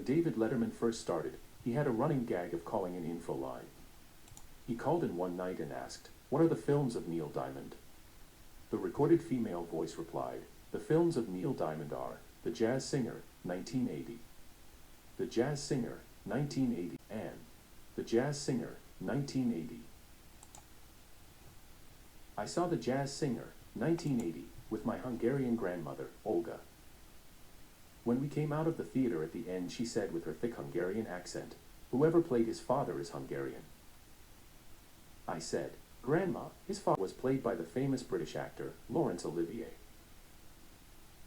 When David Letterman first started, he had a running gag of calling an info line. He called in one night and asked, "What are the films of Neil Diamond?" The recorded female voice replied, "The films of Neil Diamond are The Jazz Singer, 1980, The Jazz Singer, 1980, and The Jazz Singer, 1980. I saw The Jazz Singer, 1980, with my Hungarian grandmother, Olga. When we came out of the theater at the end, she said with her thick Hungarian accent, 'Whoever played his father is Hungarian.' I said, 'Grandma, his father was played by the famous British actor, Laurence Olivier.'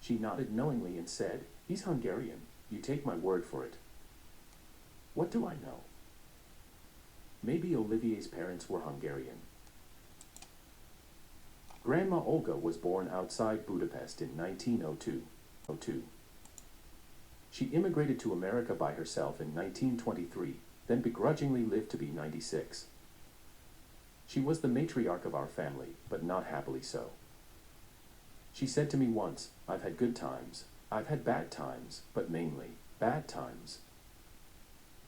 She nodded knowingly and said, 'He's Hungarian, you take my word for it.' What do I know? Maybe Olivier's parents were Hungarian. Grandma Olga was born outside Budapest in 1902. She immigrated to America by herself in 1923, then begrudgingly lived to be 96. She was the matriarch of our family, but not happily so. She said to me once, 'I've had good times, I've had bad times, but mainly, bad times.'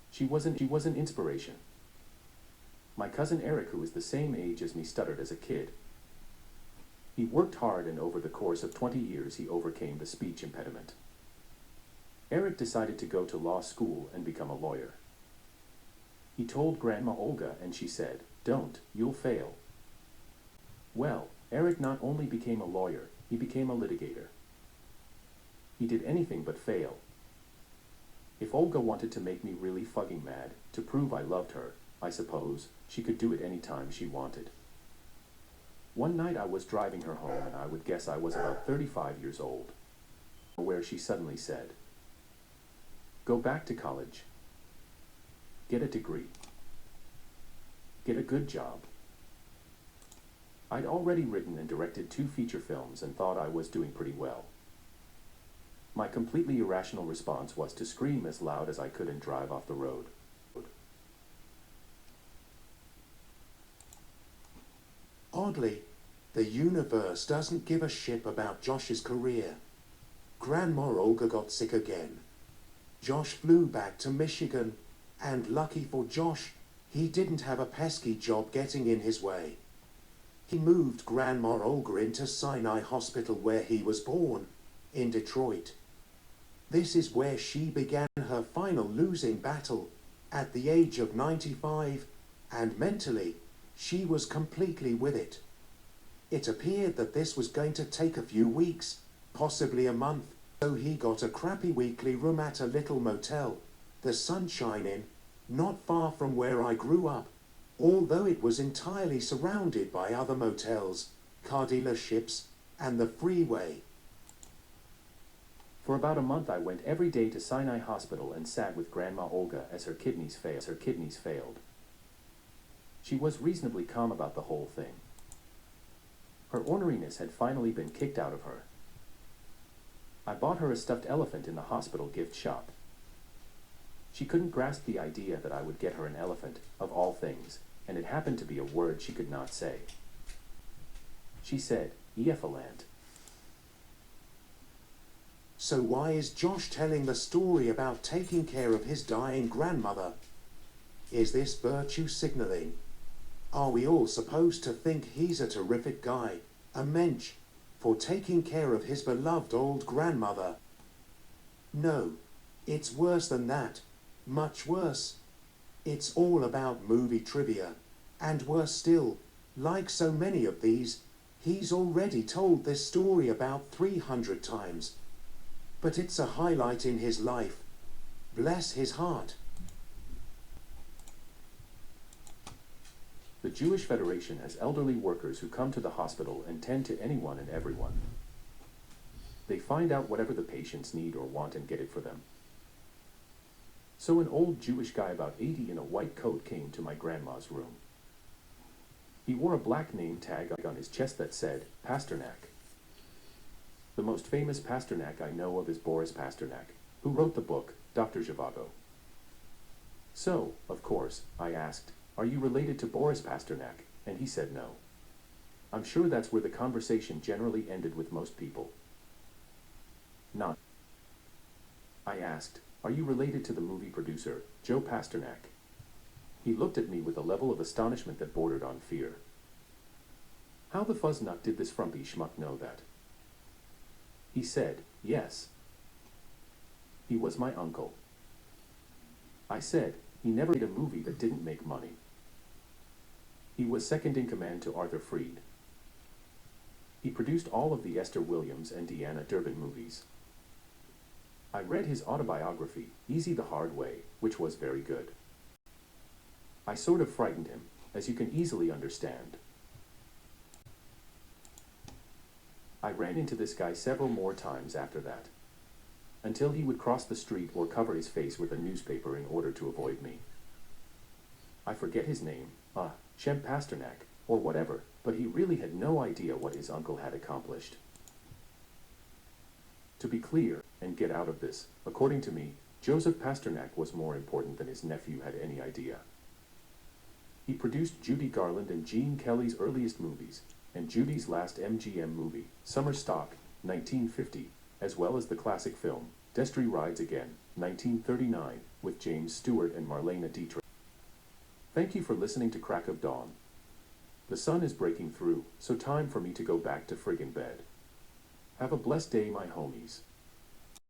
She was an inspiration. My cousin Eric, who is the same age as me, stuttered as a kid. He worked hard, and over the course of 20 years he overcame the speech impediment. Eric decided to go to law school and become a lawyer. He told Grandma Olga, and she said, 'Don't, you'll fail.' Well, Eric not only became a lawyer, he became a litigator. He did anything but fail. If Olga wanted to make me really fucking mad, to prove I loved her, I suppose, she could do it any time she wanted. One night I was driving her home, and I would guess I was about 35 years old, where she suddenly said, 'Go back to college. Get a degree. Get a good job.' I'd already written and directed 2 feature films and thought I was doing pretty well. My completely irrational response was to scream as loud as I could and drive off the road. Oddly, the universe doesn't give a shit about Josh's career. Grandma Olga got sick again. Josh flew back to Michigan, and lucky for Josh, he didn't have a pesky job getting in his way. He moved Grandma Olga into Sinai Hospital, where he was born, in Detroit. This is where she began her final losing battle, at the age of 95, and mentally, she was completely with it. It appeared that this was going to take a few weeks, possibly a month, so he got a crappy weekly room at a little motel, the Sunshine Inn, not far from where I grew up, although it was entirely surrounded by other motels, car dealerships, and the freeway. For about a month I went every day to Sinai Hospital and sat with Grandma Olga as her kidneys failed. She was reasonably calm about the whole thing. Her orneriness had finally been kicked out of her. I bought her a stuffed elephant in the hospital gift shop. She couldn't grasp the idea that I would get her an elephant, of all things, and it happened to be a word she could not say. She said, "Eephalant." So why is Josh telling the story about taking care of his dying grandmother? Is this virtue signaling? Are we all supposed to think he's a terrific guy, a mensch, for taking care of his beloved old grandmother? No, it's worse than that, much worse. It's all about movie trivia, and worse still, like so many of these, he's already told this story about 300 times. But it's a highlight in his life. Bless his heart. The Jewish Federation has elderly workers who come to the hospital and tend to anyone and everyone. They find out whatever the patients need or want and get it for them. So an old Jewish guy about 80 in a white coat came to my grandma's room. He wore a black name tag on his chest that said, Pasternak. The most famous Pasternak I know of is Boris Pasternak, who wrote the book, Dr. Zhivago. So, of course, I asked, "Are you related to Boris Pasternak?" And he said no. I'm sure that's where the conversation generally ended with most people. Not. I asked, Are you related to the movie producer, Joe Pasternak? He looked at me with a level of astonishment that bordered on fear. How the fuzznut did this frumpy schmuck know that? He said, yes. He was my uncle. I said, he never made a movie that didn't make money. He was second in command to Arthur Freed. He produced all of the Esther Williams and Deanna Durbin movies. I read his autobiography, Easy the Hard Way, which was very good. I sort of frightened him, as you can easily understand. I ran into this guy several more times after that, until he would cross the street or cover his face with a newspaper in order to avoid me. I forget his name, Shem Pasternak, or whatever, but he really had no idea what his uncle had accomplished. To be clear, and get out of this, according to me, Joseph Pasternak was more important than his nephew had any idea. He produced Judy Garland and Gene Kelly's earliest movies, and Judy's last MGM movie, Summer Stock, 1950, as well as the classic film, Destry Rides Again, 1939, with James Stewart and Marlena Dietrich. Thank you for listening to Crack of Dawn. The sun is breaking through, so time for me to go back to friggin' bed. Have a blessed day, my homies.